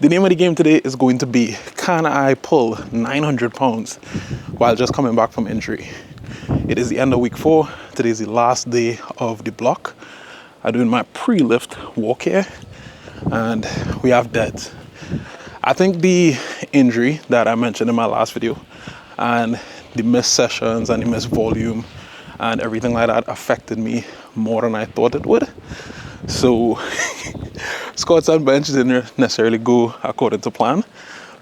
The name of the game today is going to be, can I pull 900 pounds while just coming back from injury? It is the end of week 4. Today is the last day of the block. I'm doing my pre-lift walk here, and we have deads. I think the injury that I mentioned in my last video and the missed sessions and the missed volume and everything like that affected me more than I thought it would. So squats and bench didn't necessarily go according to plan,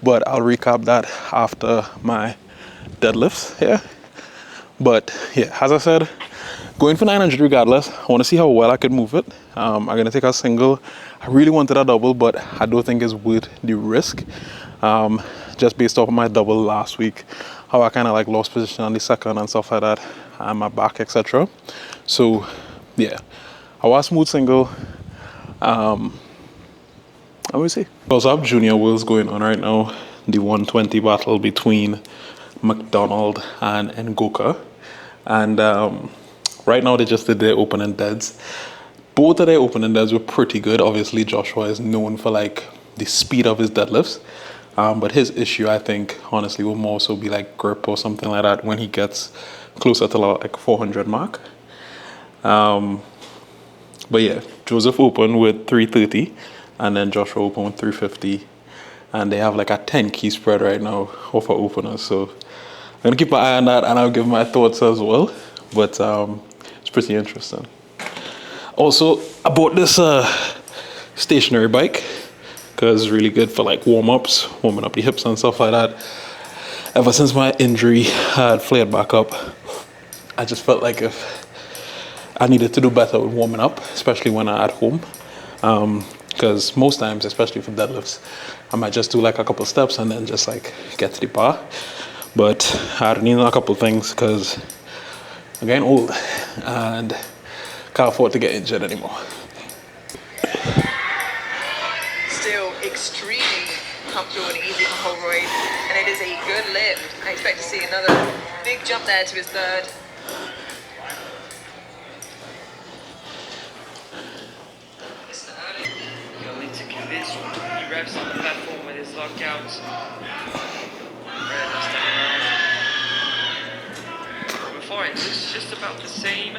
but I'll recap that after my deadlifts here. But yeah, as I said, going for 900 regardless. I want to see how well I could move it. I'm going to take a single. I really wanted a double, but I don't think it's worth the risk. Just based off of my double last week, how I kind of like lost position on the second and stuff like that, and my back, etc. So yeah, I was smooth single. Let me see. We also have Junior Worlds going on right now. The 120 battle between McDonald and Ngoka. And right now they just did their opening deads. Both of their opening deads were pretty good. Obviously Joshua is known for like the speed of his deadlifts. But his issue, I think, honestly, will more so be like grip or something like that when he gets closer to like 400 mark. But yeah, Joseph opened with 330 and then Joshua opened with 350. And they have like a 10 key spread right now of our openers. So I'm going to keep my eye on that and I'll give my thoughts as well. But it's pretty interesting. Also, I bought this stationary bike because it's really good for like warm-ups, warming up the hips and stuff like that. Ever since my injury had flared back up, I just felt like if I needed to do better with warming up, especially when I'm at home. Because most times, especially for deadlifts, I might just do like a couple steps and then just like get to the bar. But I need a couple things because I'm getting old and can't afford to get injured anymore. Still extremely comfortable and easy on Holroyd, and it is a good lift. I expect to see another big jump there to his third. You'll need to convince the reps on the platform with his lockouts. Before it looks just about the same.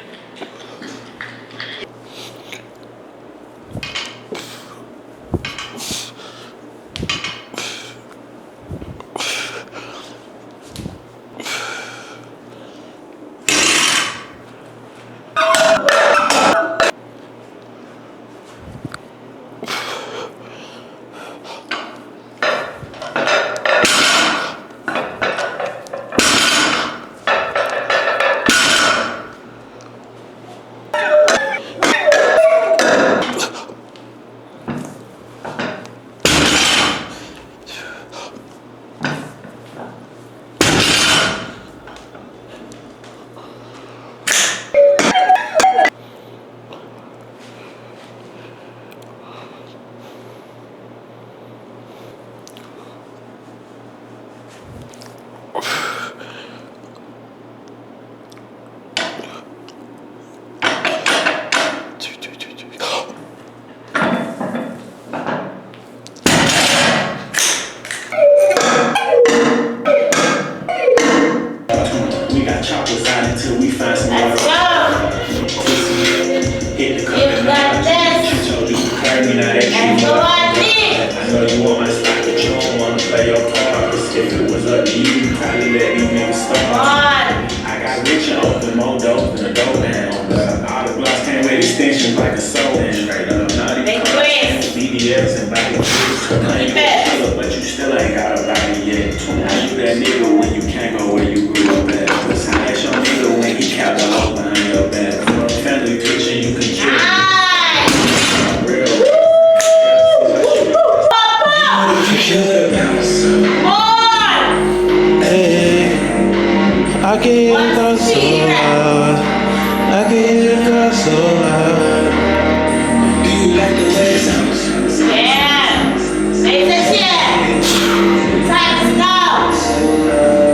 Yeah.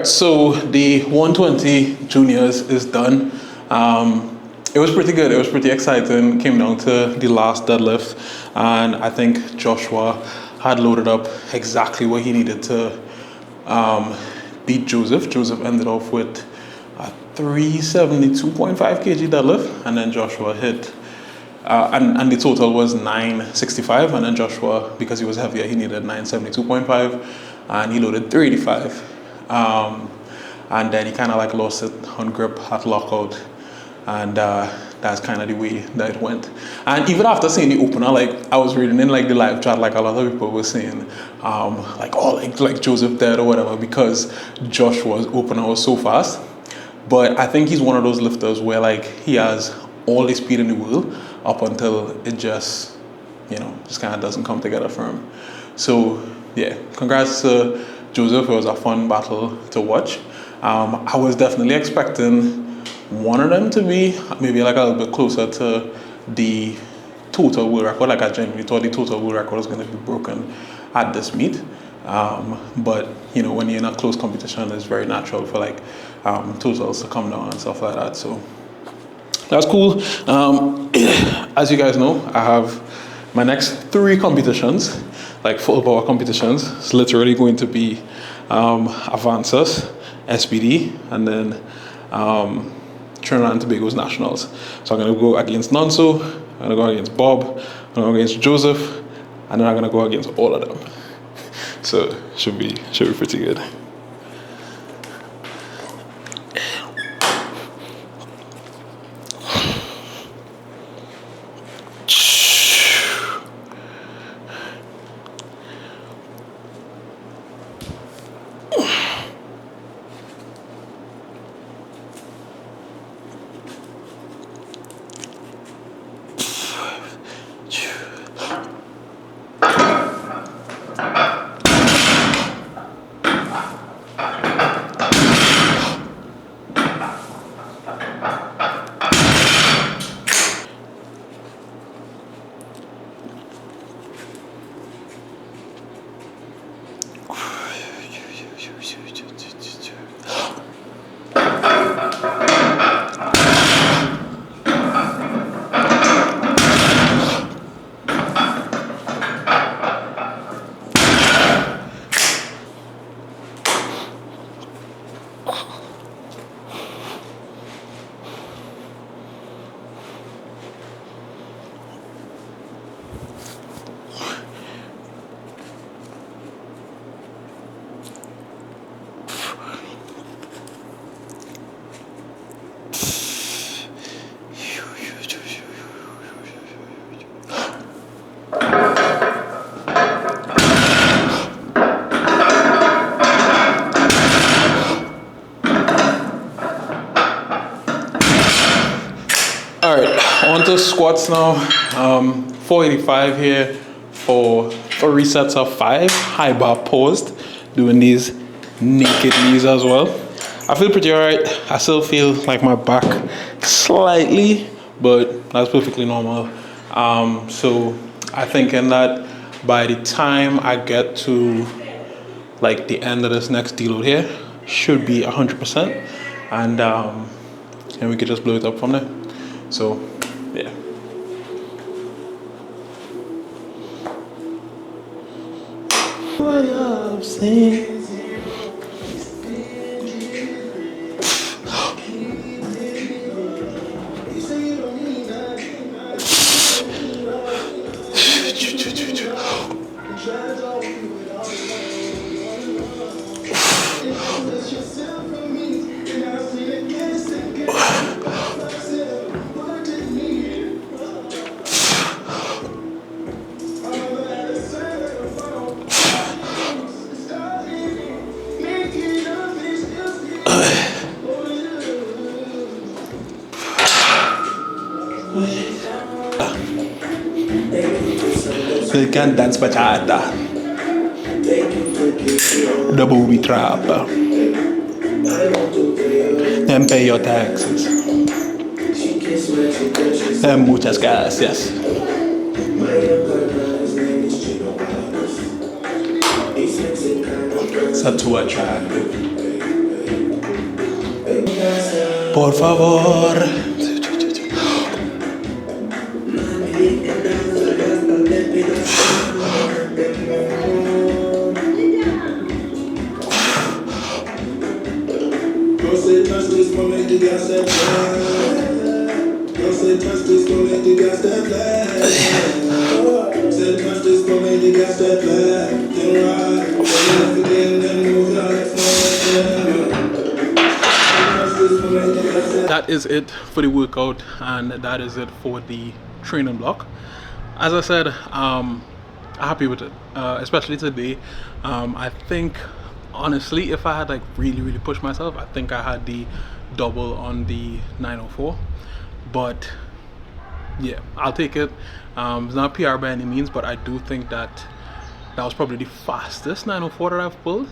right, so the 120 juniors is done. It was pretty good. It was pretty exciting. Came down to the last deadlift, and I think Joshua had loaded up exactly what he needed to beat Joseph. Joseph ended off with a 372.5 kg deadlift, and then Joshua hit. And the total was 965, and then Joshua, because he was heavier, he needed 972.5, and he loaded 385. And then he kind of like lost it on grip at lockout, and that's kind of the way that it went. And even after seeing the opener, like I was reading in like the live chat, like a lot of people were saying, like oh like Joseph dead or whatever because Joshua's opener was so fast. But I think he's one of those lifters where like he has all the speed in the world up until it just, just kind of doesn't come together for him. So yeah, congrats to Joseph. It was a fun battle to watch. I was definitely expecting one of them to be maybe like a little bit closer to the total world record. Like I genuinely thought the total world record was going to be broken at this meet. But when you're in a close competition, it's very natural for like totals to come down and stuff like that. So that's cool. As you guys know, I have my next 3 competitions, like full power competitions. It's literally going to be Avances, SPD, and then Trinidad and Tobago's nationals. So I'm going to go against Nonso, I'm going to go against Bob, I'm going to go against Joseph, and then I'm going to go against all of them. So should be pretty good. On to squats now. 485 here for 3 sets of 5 high bar paused, doing these naked knees as well. I feel pretty alright. I still feel like my back slightly, but that's perfectly normal. So I'm thinking that by the time I get to like the end of this next deload here, should be 100%, and we could just blow it up from there. So yeah. They can dance bachata, the booby trap, and pay your taxes, and muchas gracias. It's not too attractive. Por favor. That is it for the workout, and that is it for the training block. As I said, I'm happy with it, especially today. I think honestly, if I had like really pushed myself, I think I had the double on the 904, but yeah, I'll take it. It's not PR by any means, but I do think that that was probably the fastest 904 that I've pulled.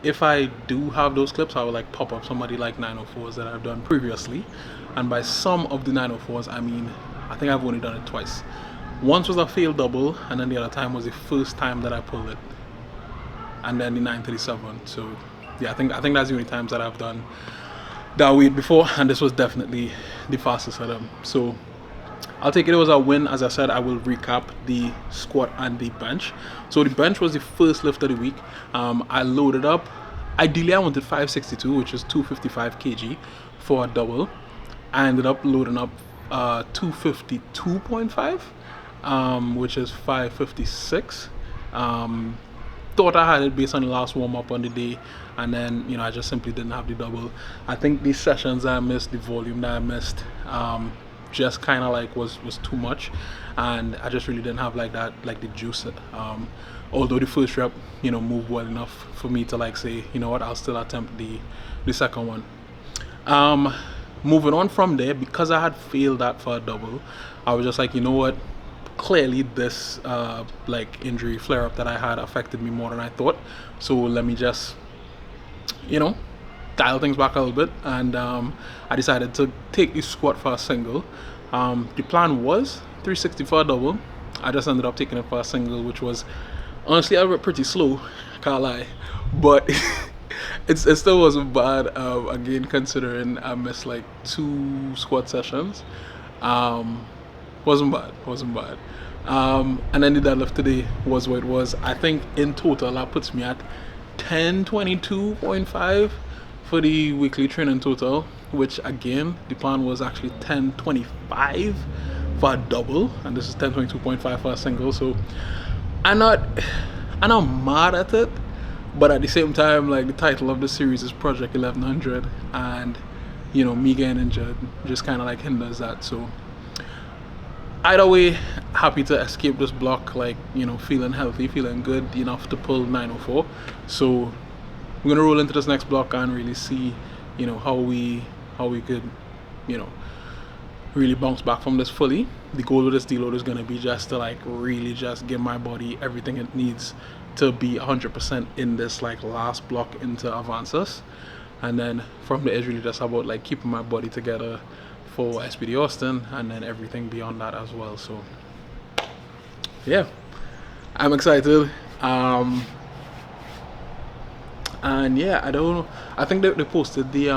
If I do have those clips, I will like pop up somebody like 904s that I've done previously, and by some of the 904s I mean I think I've only done it twice. Once was a failed double, and then the other time was the first time that I pulled it, and then the 937. So yeah, I think that's the only times that I've done that weight before, and this was definitely the fastest of them. So I'll take it as a win. As I said, I will recap the squat and the bench. So the bench was the first lift of the week. I loaded up, ideally I wanted 562, which is 255 kg for a double. I ended up loading up 252.5, which is 556. Thought I had it based on the last warm-up on the day, and then I just simply didn't have the double. I think the sessions I missed, the volume that I missed, just kind of like was too much, and I just really didn't have like that, like the juice. Although the first rep moved well enough for me to like say, you know what, I'll still attempt the second one. Moving on from there, because I had failed that for a double, I was just like, you know what, clearly this like injury flare up that I had affected me more than I thought, so let me just dial things back a little bit, and I decided to take the squat for a single. The plan was 360 for a double. I just ended up taking it for a single, which was honestly a bit pretty slow, can't lie, but it still wasn't bad, again considering I missed like 2 squat sessions. Wasn't bad. And then the deadlift today was what it was. I think in total that puts me at 1022.5 for the weekly training total, which again the plan was actually 1025 for a double, and this is 1022.5 for a single. So I'm not mad at it, but at the same time, like, the title of the series is Project 1100, and me getting injured just kind of like hinders that. So either way, happy to escape this block, like, feeling healthy, feeling good enough to pull 904. So we're gonna roll into this next block and really see how we could really bounce back from this fully. The goal of this deload is gonna be just to like really just give my body everything it needs to be 100% in this like last block into advances, and then from there it's really just about like keeping my body together for SPD Austin, and then everything beyond that as well. So yeah, I'm excited. And yeah, I don't know, I think they posted the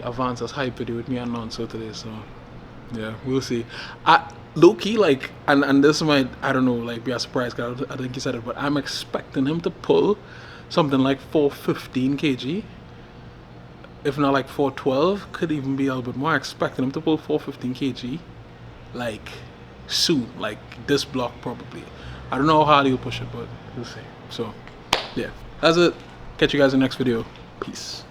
advances hype video with me and Nonso today, so yeah, we'll see. Low-key, like, and this might, I don't know, like, be a surprise, because I think he said it, but I'm expecting him to pull something like 415 kg, if not like 412, could even be a little bit more. Expecting him to pull 415 kg like soon, like this block probably. I don't know how hard he'll push it, but we'll see. So yeah, that's it. Catch you guys in the next video. Peace.